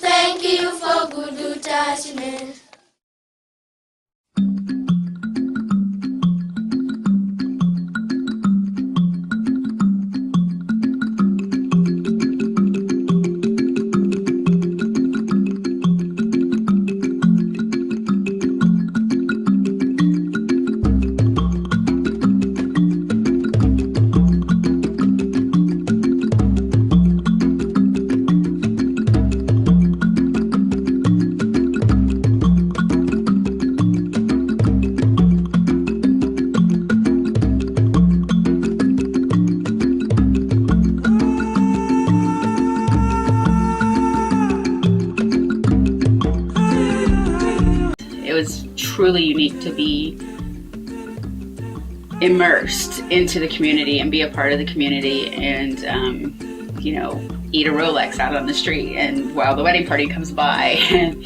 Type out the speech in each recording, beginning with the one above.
Thank you for good attachment. It was truly unique to be immersed into the community and be a part of the community and, eat a Rolex out on the street and while the wedding party comes by. And,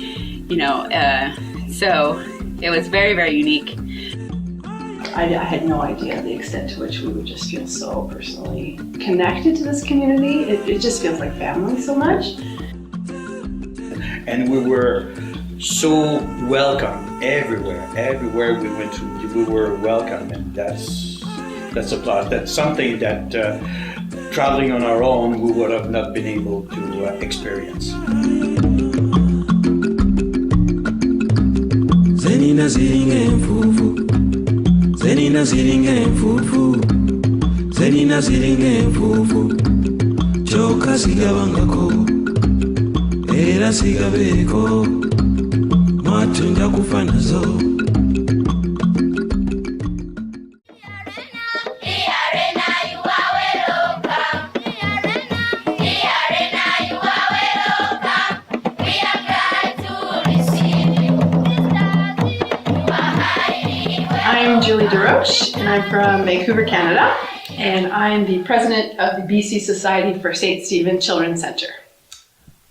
so it was very, very unique. I had no idea the extent to which we would just feel so personally connected to this community. It just feels like family so much. And we were so welcome everywhere we went to. We were welcome, and that's a plus. That's something that traveling on our own we would have not been able to experience. Zenina ziringa emfufu, zenina ziringa emfufu, zenina ziringa emfufu, choka sigabangako, era sigabeko, matunja kufa nazo. I'm Julie DeRoche, and I'm from Vancouver, Canada, and I'm the president of the BC Society for St. Stephen Children's Centre.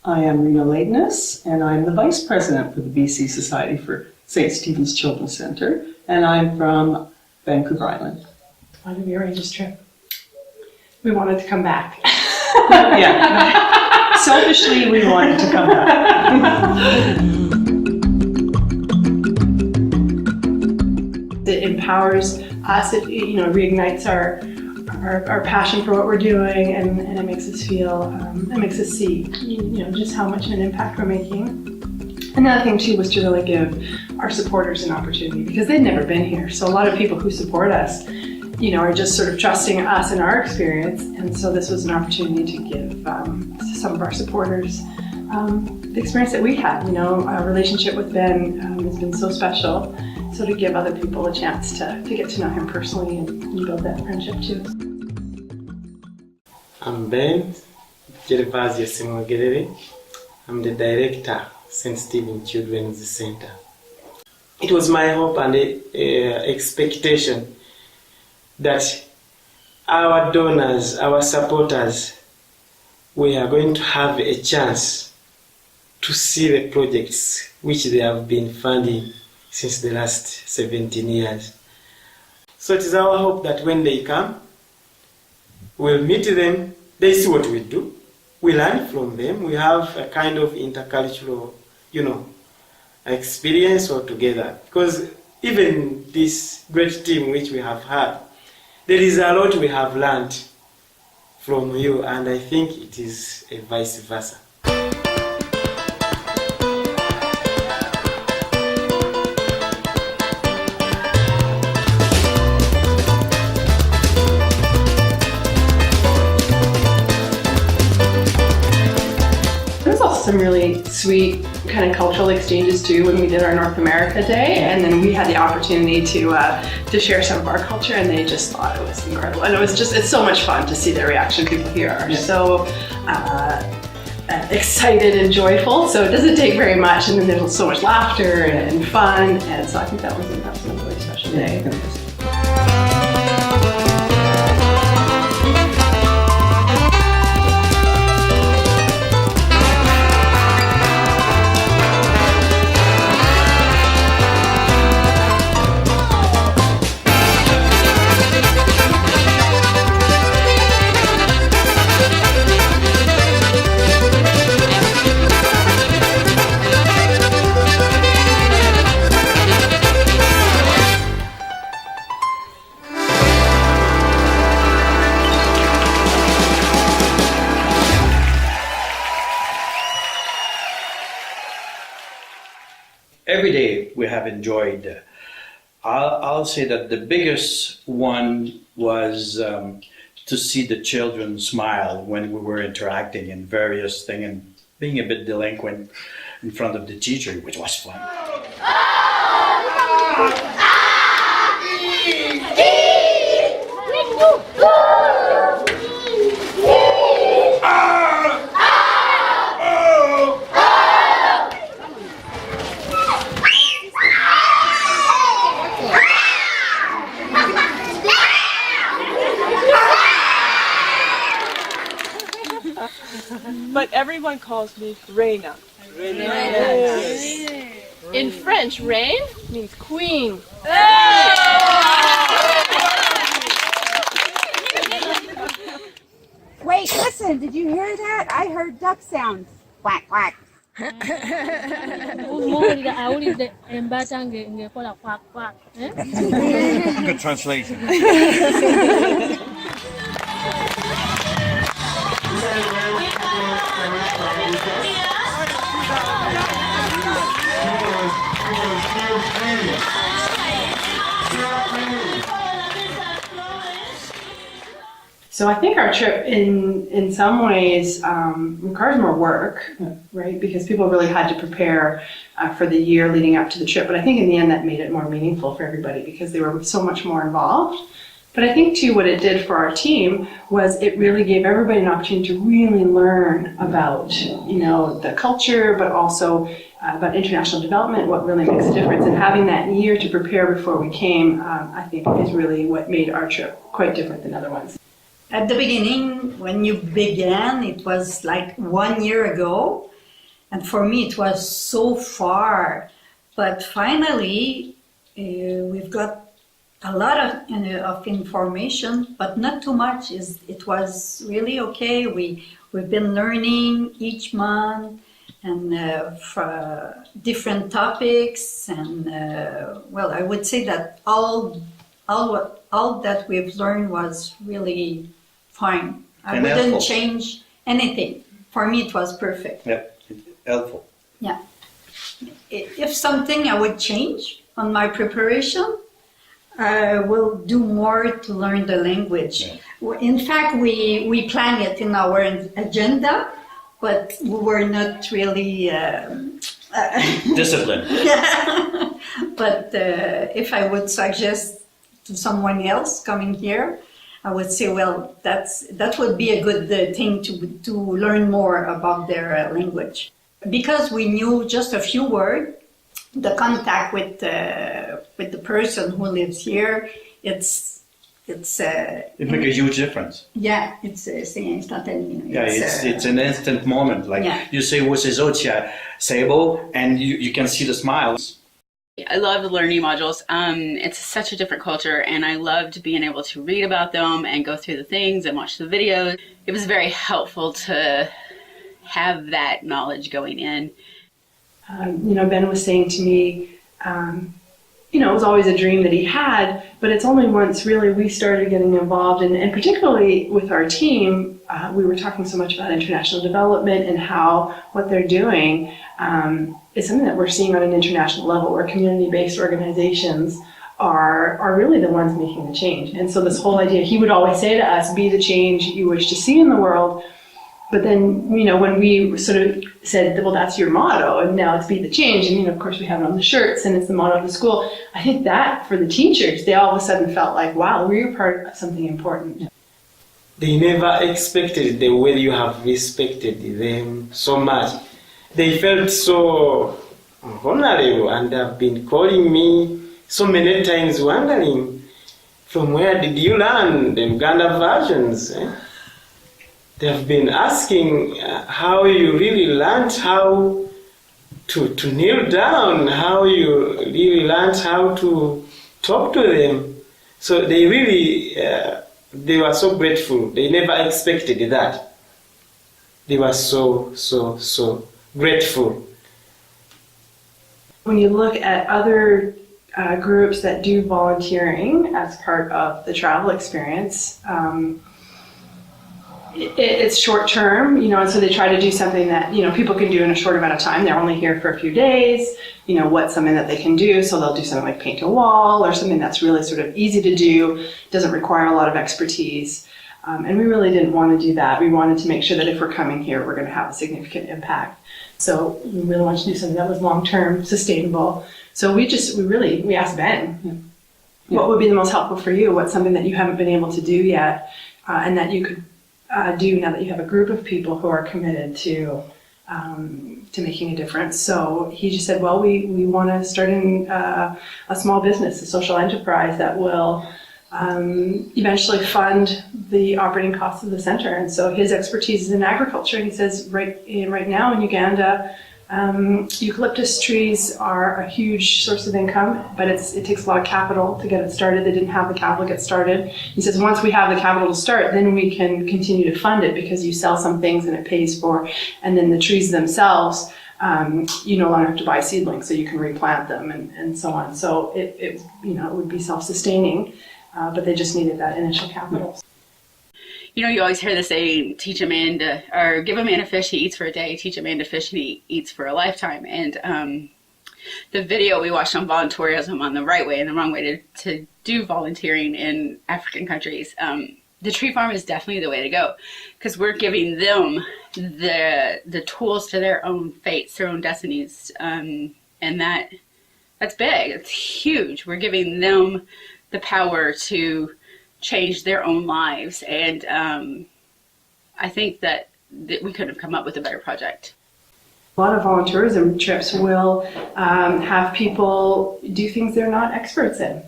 I am Rena Ladenus, and I'm the vice president for the BC Society for St. Stephen's Children's Centre, and I'm from Vancouver Island. Why did we arrange this trip? We wanted to come back. Yeah, selfishly we wanted to come back. It empowers us, it reignites our passion for what we're doing, and it makes us feel, it makes us see, just how much of an impact we're making. Another thing too was to really give our supporters an opportunity because they'd never been here. So a lot of people who support us, are just sort of trusting us and our experience, and so this was an opportunity to give some of our supporters the experience that we had. Our relationship with Ben has been so special. So to give other people a chance to get to know him personally and build that friendship too. I'm Ben Gervasio Simwagerere. I'm the director, St. Stephen Children's Center. It was my hope and expectation that our donors, our supporters, we are going to have a chance to see the projects which they have been funding since the last 17 years. So it is our hope that when they come, we'll meet them, they see what we do, we learn from them, we have a kind of intercultural, experience altogether. Because even this great team which we have had, there is a lot we have learned from you, and I think it is a vice versa. Some really sweet kind of cultural exchanges too when we did our North America Day, and then we had the opportunity to share some of our culture, and they just thought it was incredible, and it's so much fun to see their reaction. People here are so excited and joyful, so it doesn't take very much, and then there's so much laughter and fun, and so I think that was a really special day. every day we have enjoyed. I'll say that the biggest one was to see the children smile when we were interacting in various things and being a bit delinquent in front of the teacher, which was fun. But everyone calls me Reina. In French, reine means queen. Wait, listen, did you hear that? I heard duck sounds. Quack, quack. Good translation. So I think our trip in some ways requires more work, right? Because people really had to prepare for the year leading up to the trip. But I think in the end that made it more meaningful for everybody because they were so much more involved. But I think too what it did for our team was it really gave everybody an opportunity to really learn about, the culture, but also about international development, what really makes a difference. And having that year to prepare before we came, I think is really what made our trip quite different than other ones. At the beginning, when you began, it was like 1 year ago. And for me, it was so far. But finally, we've got a lot of information, but not too much. It was really okay. We've been learning each month and for different topics. And well, I would say that all that we've learned was really fine. I And wouldn't helpful. change anything. For me, it was perfect. Yeah, helpful. Yeah. If something I would change on my preparation, I will do more to learn the language. Yeah. In fact, we plan it in our agenda, but we were not really Discipline. yeah. But if I would suggest to someone else coming here, I would say, well, that would be a good thing to learn more about their language. Because we knew just a few words, the contact with the person who lives here, it makes a huge difference. Yeah, it's instantaneous. Yeah, it's an instant moment. Like Yeah. you say "Wosezotia Sabo," and you can see the smiles. I loved learning modules. It's such a different culture, and I loved being able to read about them and go through the things and watch the videos. It was very helpful to have that knowledge going in. Ben was saying to me, it was always a dream that he had, but it's only once really we started getting involved, and particularly with our team, we were talking so much about international development and how what they're doing is something that we're seeing on an international level, where community-based organizations are really the ones making the change. And so this whole idea, he would always say to us, be the change you wish to see in the world. But then, when we sort of said, well, that's your motto, and now it's be the change, and of course we have it on the shirts, and it's the motto of the school. I think that for the teachers, they all of a sudden felt like, wow, we're part of something important. They never expected the way you have respected them so much. They felt so vulnerable and have been calling me so many times wondering, from where did you learn the Uganda versions? They have been asking how you really learned how to kneel down, how you really learned how to talk to them. So they really, they were so grateful. They never expected that. They were so grateful. When you look at other groups that do volunteering as part of the travel experience, it's short term, and so they try to do something that, people can do in a short amount of time. They're only here for a few days, what's something that they can do. So they'll do something like paint a wall or something that's really sort of easy to do, doesn't require a lot of expertise. And we really didn't want to do that. We wanted to make sure that if we're coming here, we're going to have a significant impact. So we really wanted to do something that was long-term, sustainable. So we asked Ben, what would be the most helpful for you? What's something that you haven't been able to do yet, and that you could do now that you have a group of people who are committed to making a difference? So he just said, well, we want to start a small business, a social enterprise that will eventually fund the operating costs of the center. And so his expertise is in agriculture. And he says right now in Uganda, eucalyptus trees are a huge source of income, but it takes a lot of capital to get it started. They didn't have the capital to get started. He says once we have the capital to start, then we can continue to fund it, because you sell some things and it pays for, and then the trees themselves, you no longer have to buy seedlings, so you can replant them and so on. So it would be self-sustaining, but they just needed that initial capital. You always hear the saying, give a man a fish, he eats for a day, teach a man to fish, and he eats for a lifetime. And the video we watched on voluntourism, on the right way and the wrong way to do volunteering in African countries, the tree farm is definitely the way to go, because we're giving them the tools to their own fates, their own destinies, and that's big, it's huge. We're giving them the power to change their own lives, and I think that we couldn't have come up with a better project. A lot of voluntourism trips will have people do things they're not experts in,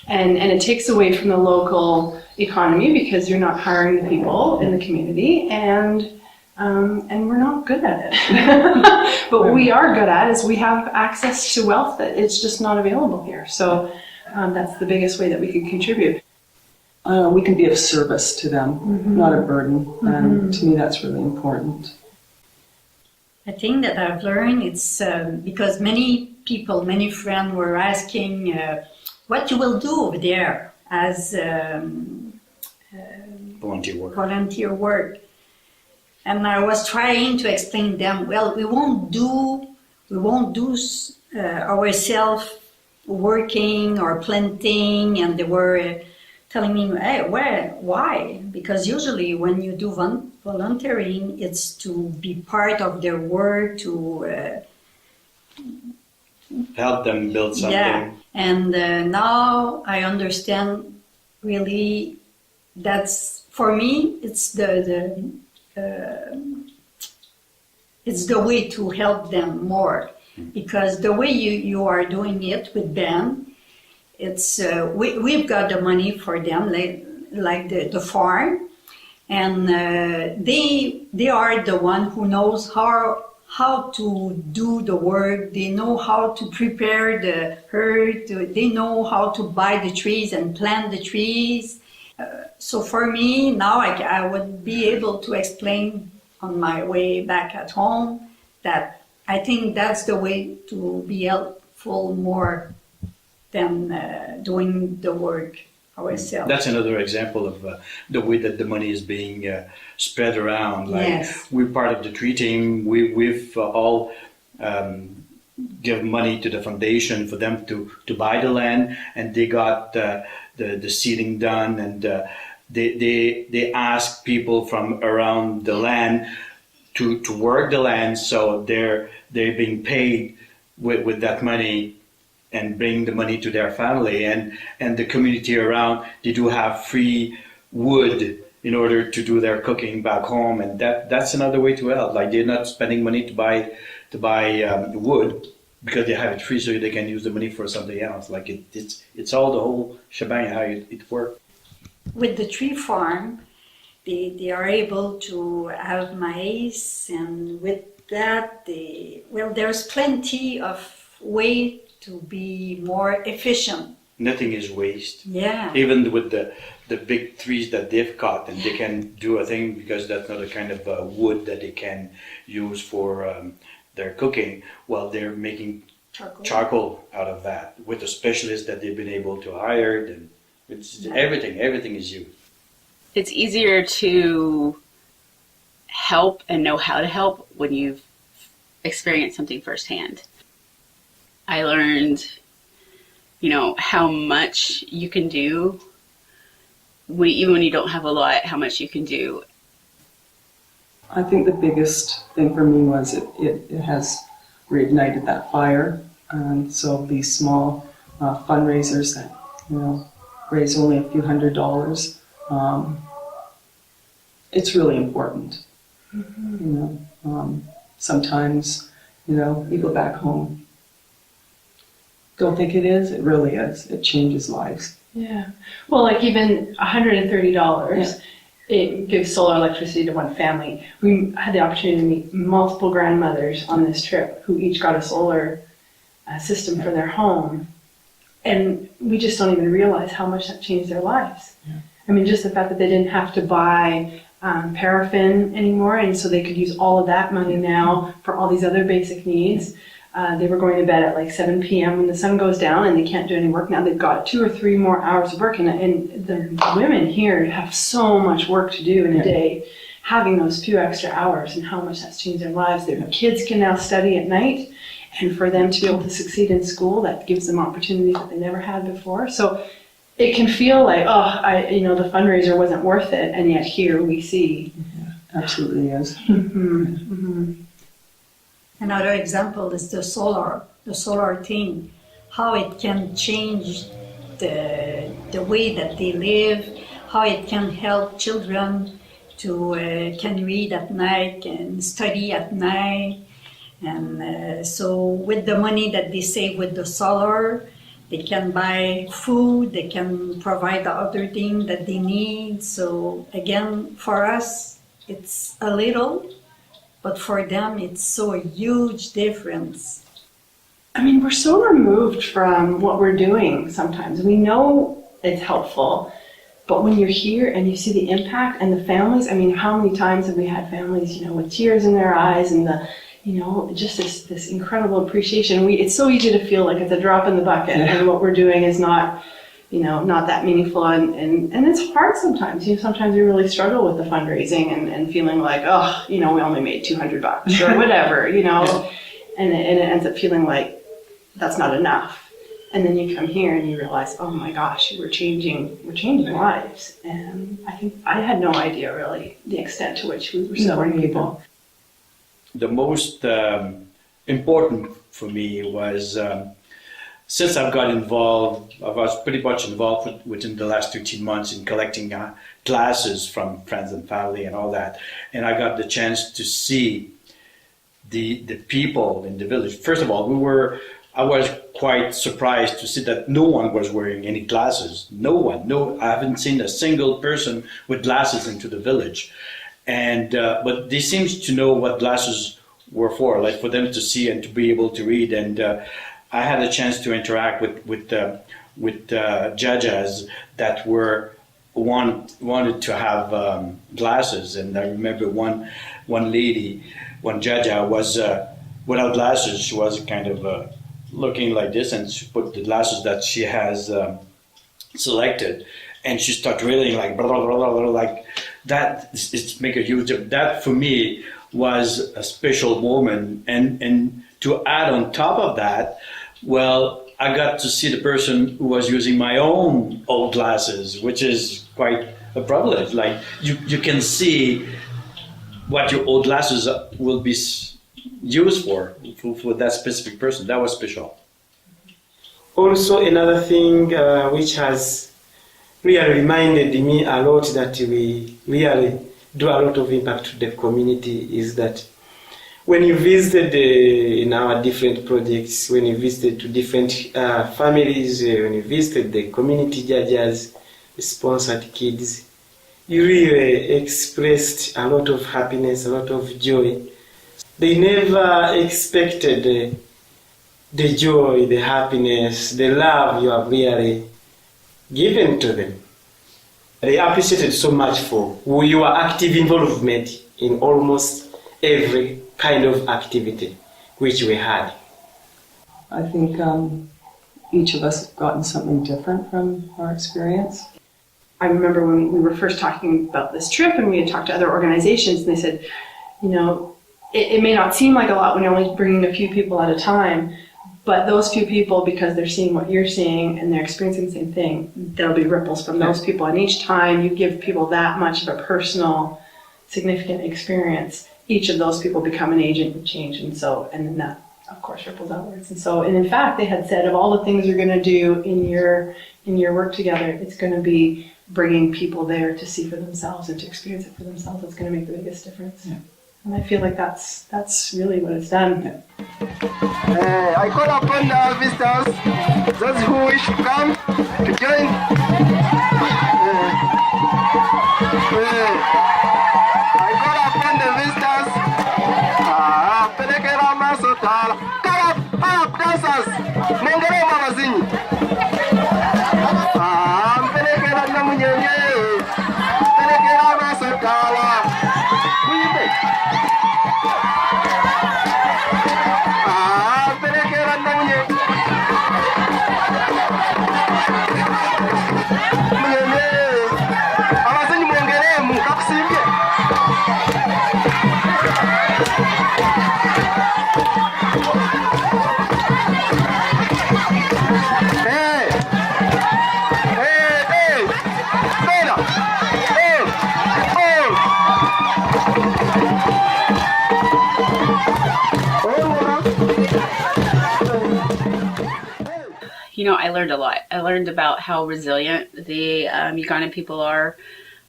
and it takes away from the local economy, because you're not hiring the people in the community, and we're not good at it. But what we are good at is we have access to wealth that it's just not available here. So that's the biggest way that we can contribute. We can be of service to them, not a burden, and to me that's really important. I think that I've learned it's because many friends were asking what you will do over there as volunteer work. And I was trying to explain them, well, we won't do ourselves working or planting, and they were telling me, hey, why? Because usually when you do volunteering, it's to be part of their work, to help them build something. Yeah, and now I understand really that's, for me, it's the way to help them more, because the way you are doing it with Ben, it's we've got the money for them, like the farm, and they are the one who knows how to do the work. They know how to prepare the earth. They know how to buy the trees and plant the trees. So for me now, I would be able to explain on my way back at home that I think that's the way to be helpful more than doing the work ourselves. That's another example of the way that the money is being spread around. Like, yes. We're part of the tree team. We've all give money to the foundation for them to buy the land, and they got the seeding done, and they ask people from around the land to work the land, so they're being paid with that money, and bring the money to their family, and the community around, they do have free wood in order to do their cooking back home, and that's another way to help. Like, they're not spending money to buy wood, because they have it free, so they can use the money for something else. Like, it's all the whole shebang how it works. With the tree farm, they are able to have maize, and with that, there's plenty of way to be more efficient. Nothing is waste. Yeah. Even with the big trees that they've cut, and they can do a thing, because that's not a kind of wood that they can use for their cooking. Well, they're making charcoal out of that with the specialists that they've been able to hire. And it's everything is used. It's easier to help and know how to help when you've experienced something firsthand. I learned, how much you can do, even when you don't have a lot, how much you can do. I think the biggest thing for me was it has reignited that fire. And so these small fundraisers that, raise only a few $100s, it's really important. Sometimes, you go back home, don't think it is, it really is. It changes lives. Yeah. Well, like even $130, it gives solar electricity to one family. We had the opportunity to meet multiple grandmothers on this trip who each got a solar system for their home. And we just don't even realize how much that changed their lives. Yeah. I mean, just the fact that they didn't have to buy paraffin anymore, and so they could use all of that money now for all these other basic needs. They were going to bed at like 7 p.m. when the sun goes down, and they can't do any work now. They've got 2 or 3 more hours of work, and the women here have so much work to do in a day. Having those few extra hours and how much that's changed their lives. Their kids can now study at night, and for them to be able to succeed in school, that gives them opportunities that they never had before. So it can feel like, the fundraiser wasn't worth it, and yet here we see. Yeah, absolutely is. Another example is the solar thing, how it can change the way that they live, how it can help children to can read at night and study at night. And so with the money that they save with the solar, they can buy food, they can provide the other thing that they need. So again, for us, it's a little, but for them, it's so a huge difference. I mean, we're so removed from what we're doing sometimes. We know it's helpful, but when you're here and you see the impact and the families, I mean, how many times have we had families, with tears in their eyes and just this incredible appreciation. It's so easy to feel like it's a drop in the bucket, and what we're doing is not that meaningful, and it's hard sometimes. Sometimes we really struggle with the fundraising and feeling like, we only made $200 or whatever, and it ends up feeling like that's not enough. And then you come here and you realize, oh my gosh, we're changing lives. And I think I had no idea really the extent to which we were supporting people. The most important for me was, since I've got involved, I was pretty much involved within the last 13 months in collecting glasses from friends and family and all that. And I got the chance to see the people in the village. First of all, I was quite surprised to see that no one was wearing any glasses. No one, I haven't seen a single person with glasses into the village. And but they seemed to know what glasses were for, like for them to see and to be able to read. And I had a chance to interact with jajas that wanted to have glasses. And I remember one lady, one jaja was without glasses. She was kind of looking like this, and she put the glasses that she has selected, and she started reading like blah, blah, blah, blah, blah, like that. It's make a huge difference. That for me was a special moment, and to add on top of that, well, I got to see the person who was using my own old glasses, which is quite a privilege. Like you can see what your old glasses will be used for that specific person. That was special. Also, another thing which has really reminded me a lot that we really do a lot of impact to the community is that when you visited in our different projects, when you visited to different families, when you visited the community judges, the sponsored kids, you really expressed a lot of happiness, a lot of joy. They never expected the joy, the happiness, the love you have really given to them. They appreciated so much for your active involvement in almost every kind of activity which we had. I think each of us have gotten something different from our experience. I remember when we were first talking about this trip and we had talked to other organizations, and they said, you know, it may not seem like a lot when you're only bringing a few people at a time, but those few people, because they're seeing what you're seeing and they're experiencing the same thing, there'll be ripples from those people. And each time you give people that much of a personal, significant experience, each of those people become an agent of change. And then that, of course, ripples outwards. And in fact, they had said, of all the things you're going to do in your work together, it's going to be bringing people there to see for themselves and to experience it for themselves. It's going to make the biggest difference. Yeah. And I feel like that's really what it's done. I call upon the visitors, those who wish to come to join. I call upon the visitors. Pelekera masotala. Come up, dancers. Mongere mamazinyi. Pelekera namunyenye. Pelekera masotala. You know, I learned a lot. I learned about how resilient the Ugandan people are.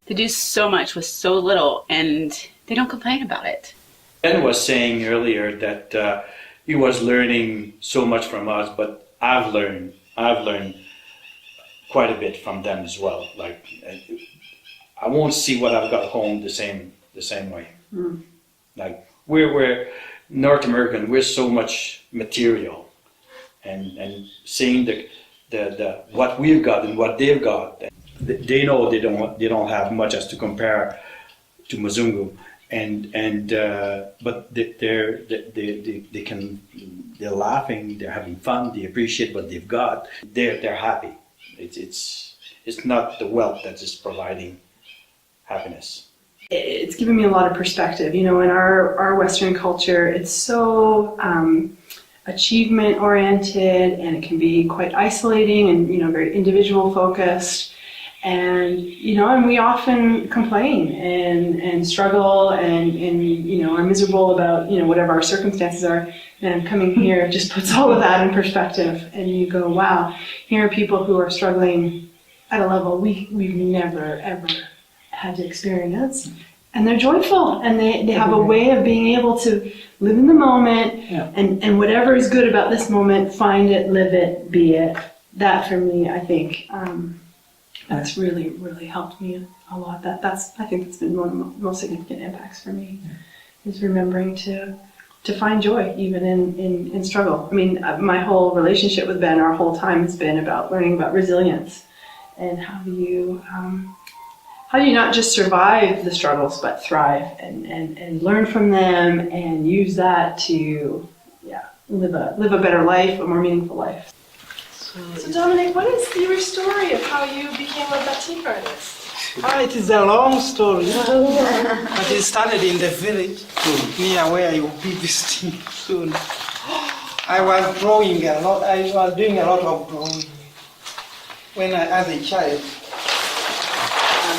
They do so much with so little, and they don't complain about it. Ben was saying earlier that he was learning so much from us, but I've learned quite a bit from them as well. Like, I won't see what I've got home the same way. Mm. Like, we're North American. We're so much material. And seeing the what we've got and what they've got, they know they don't have much as to compare to Mzungu, but they're laughing, they're having fun, they appreciate what they've got, they're happy. It's not the wealth that is providing happiness. It's given me a lot of perspective. You know, in our Western culture, it's so achievement oriented, and it can be quite isolating and, you know, very individual focused, and we often complain and struggle and you know, are miserable about, you know, whatever our circumstances are. And coming here just puts all of that in perspective, and you go, wow, here are people who are struggling at a level we've never ever had to experience, and they're joyful, and they have a way of being able to live in the moment, and whatever is good about this moment, find it, live it, be it. That for me, I think, that's really, really helped me a lot. I think that's been one of the most significant impacts for me, is remembering to find joy even in struggle. I mean, my whole relationship with Ben, our whole time has been about learning about resilience, and how do you not just survive the struggles, but thrive and learn from them and use that to live a better life, a more meaningful life. So Dominic, what is your story of how you became a batik artist? It is a long story, but it started in the village near where you will be visiting soon. I was drawing a lot. I was doing a lot of drawing as a child.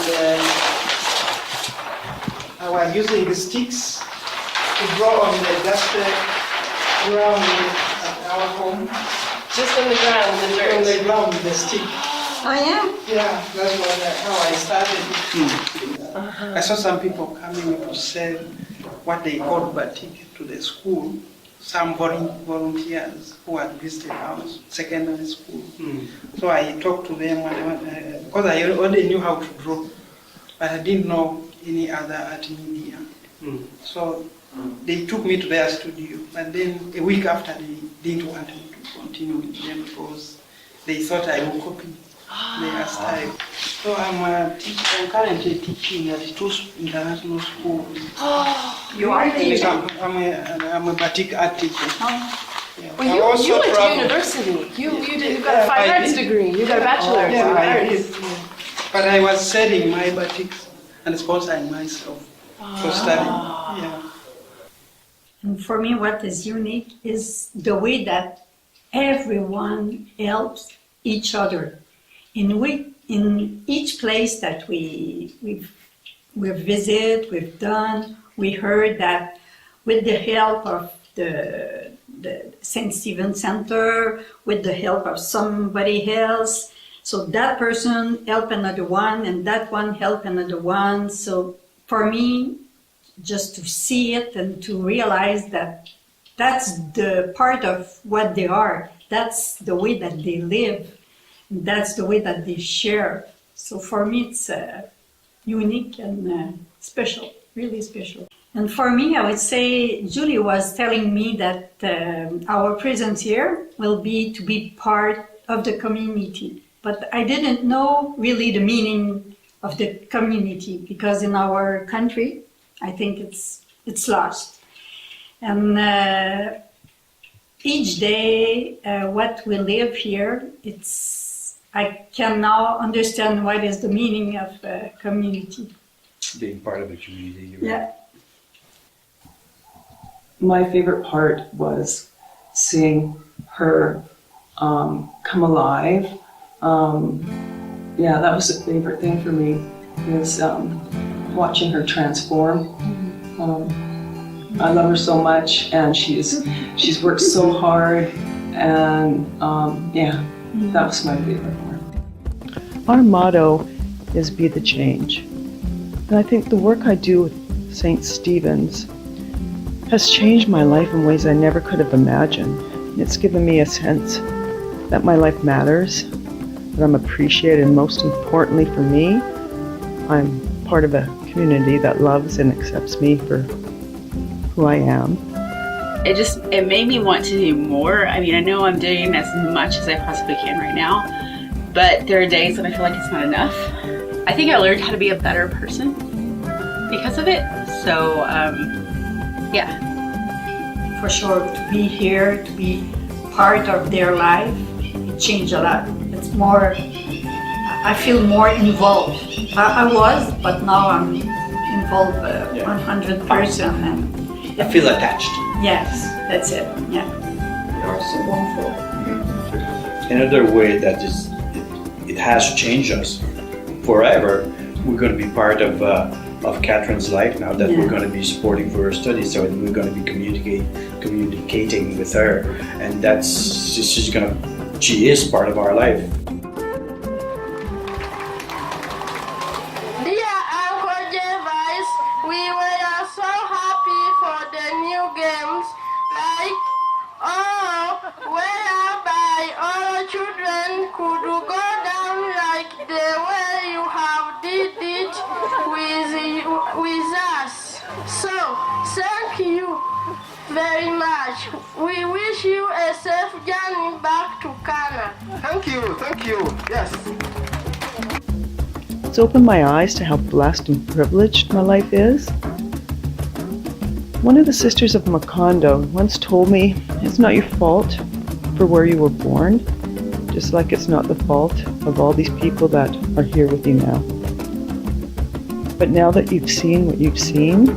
And I was using the sticks to draw on the dust ground at our home. Just on the ground, the dirt? On the ground, the stick. Oh yeah? Yeah, that's how I started. I saw some people coming to sell what they called batik to the school. Some volunteers who had visited our secondary school. So I talked to them because I already knew how to draw, but I didn't know any other art media. So they took me to their studio, and then a week after they didn't want me to continue with them because they thought I would copy their style. So I'm currently teaching at 2 international schools. You are teaching? I'm a batik art teacher. Yeah. Well, you went to university. You got a fine arts degree. You got a bachelor's in arts. But I was selling my batiks and sponsoring myself for studying. Yeah. And for me, what is unique is the way that everyone helps each other. In each place that we visit, we've done, we heard that with the help of the St. Stephen Center, with the help of somebody else, so that person help another one, and that one help another one. So for me, just to see it and to realize that that's the part of what they are. That's the way that they live. That's the way that they share. So for me, it's unique and special, really special. And for me, I would say Julie was telling me that our presence here will be to be part of the community. But I didn't know really the meaning of the community, because in our country, I think it's lost. And each day, what we live here, I can now understand what is the meaning of community. Being part of a community. Yeah. My favorite part was seeing her come alive. Yeah, that was the favorite thing for me, is watching her transform. I love her so much, and she's worked so hard, and yeah, that was my favorite part. Our motto is be the change. And I think the work I do with St. Stephen's has changed my life in ways I never could have imagined. It's given me a sense that my life matters, that I'm appreciated, and most importantly for me, I'm part of a community that loves and accepts me for who I am. It made me want to do more. I mean, I know I'm doing as much as I possibly can right now, but there are days when I feel like it's not enough. I think I learned how to be a better person because of it. So, yeah. For sure, to be here, to be part of their life, it changed a lot. It's more, I feel more involved. I was, but now I'm involved 100%. And I feel attached. yes, that's it. Yeah, you are so wonderful. Another way that it has changed us forever. We're going to be part of Catherine's life now, that we're going to be supporting for her studies. So we're going to be communicating with her, and she is part of our life. Dear Uncle Jervis, we were so happy for the new games, like, whereby all children could go down like the way you have did it with us. So, thank you very much. We wish you a safe journey back to Ghana. Thank you, yes. It's opened my eyes to how blessed and privileged my life is. One of the sisters of Macondo once told me, it's not your fault for where you were born, just like it's not the fault of all these people that are here with you now. But now that you've seen what you've seen,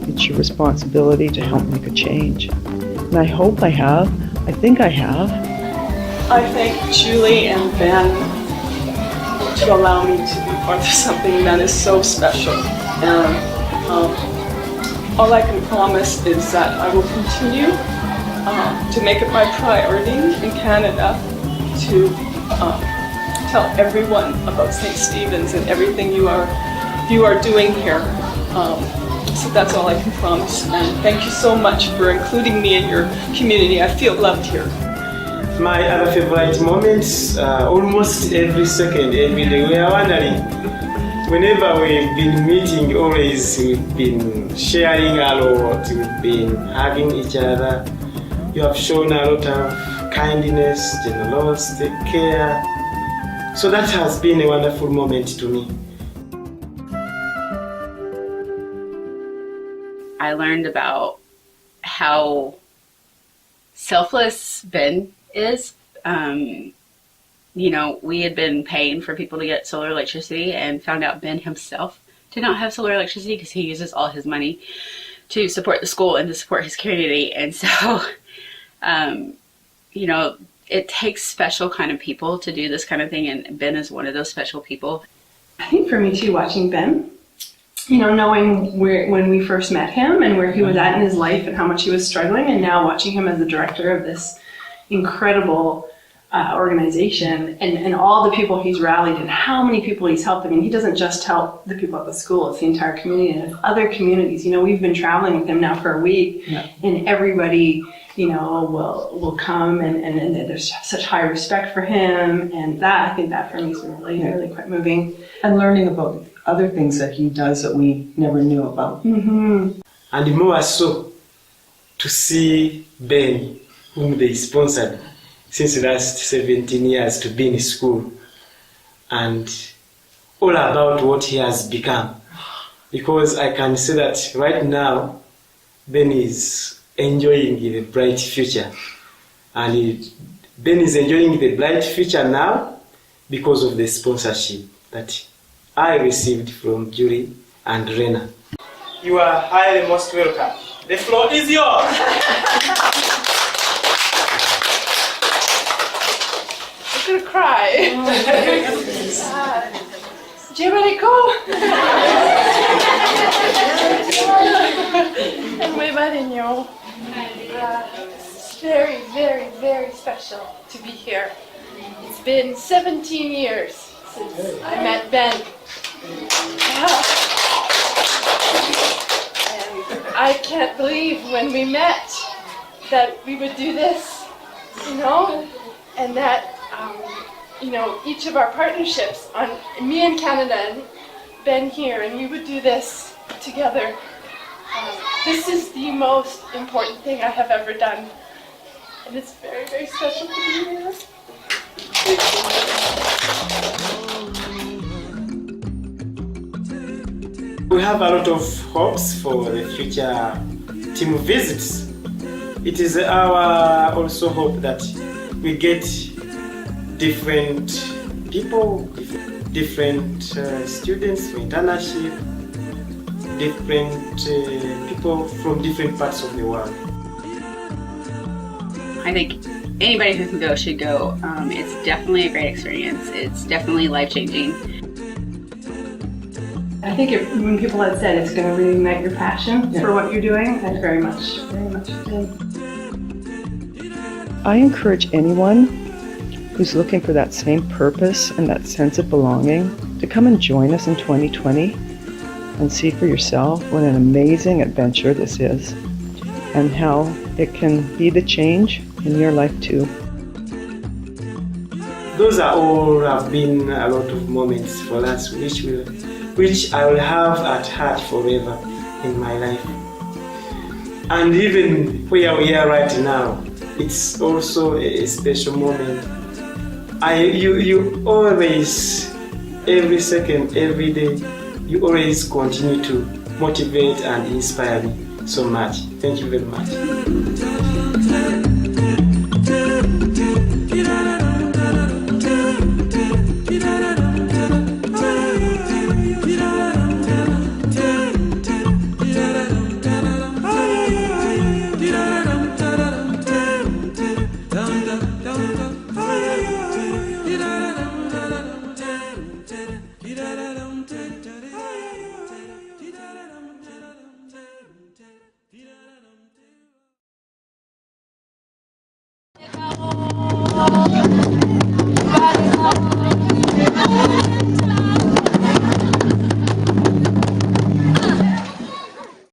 it's your responsibility to help make a change. And I hope I have. I think I have. I thank Julie and Ben to allow me to be part of something that is so special. And all I can promise is that I will continue to make it my priority in Canada to tell everyone about St. Stephen's and everything you are doing here. So that's all I can promise. And thank you so much for including me in your community. I feel loved here. My other favorite moments, almost every second, every day, we are wondering. Whenever we've been meeting, always we've been sharing a lot, we've been hugging each other. You have shown a lot of kindness, generosity, care. So that has been a wonderful moment to me. I learned about how selfless Ben is. we had been paying for people to get solar electricity and found out Ben himself did not have solar electricity because he uses all his money to support the school and to support his community. And so, it takes special kind of people to do this kind of thing, and Ben is one of those special people. I think for me too, watching Ben, knowing when we first met him and where he was at in his life and how much he was struggling, and now watching him as the director of this incredible organization and all the people he's rallied and how many people he's helped. I mean, he doesn't just help the people at the school, it's the entire community and other communities. We've been traveling with him now for a week, and everybody, will come and there's such high respect for him, and I think that for me is really quite moving. And learning about other things that he does that we never knew about. Mm-hmm. And more so to see Ben, whom they sponsored since the last 17 years to be in school, and all about what he has become. Because I can say that right now, Ben is enjoying the bright future. And Ben is enjoying the bright future now because of the sponsorship that I received from Julie and Rena. You are highly most welcome. The floor is yours. I'm gonna cry. Jericho. And muy cariño. It's very, very, very special to be here. It's been 17 years since I met Ben. And I can't believe when we met that we would do this, and that each of our partnerships, on me in Canada and Ben here, and we would do this together. This is the most important thing I have ever done, and it's very, very special to be here. We have a lot of hopes for the future team visits. It is our also hope that we get different people, different students for internship, different people from different parts of the world. I think anybody who can go should go. It's definitely a great experience. It's definitely life-changing. I think when people had said it's going to reignite your passion for what you're doing, I very much did. I encourage anyone who's looking for that same purpose and that sense of belonging to come and join us in 2020 and see for yourself what an amazing adventure this is and how it can be the change in your life too. Those are all have been a lot of moments for us which I will have at heart forever in my life. And even where we are right now, it's also a special moment. You always, every second, every day, you always continue to motivate and inspire me so much. Thank you very much.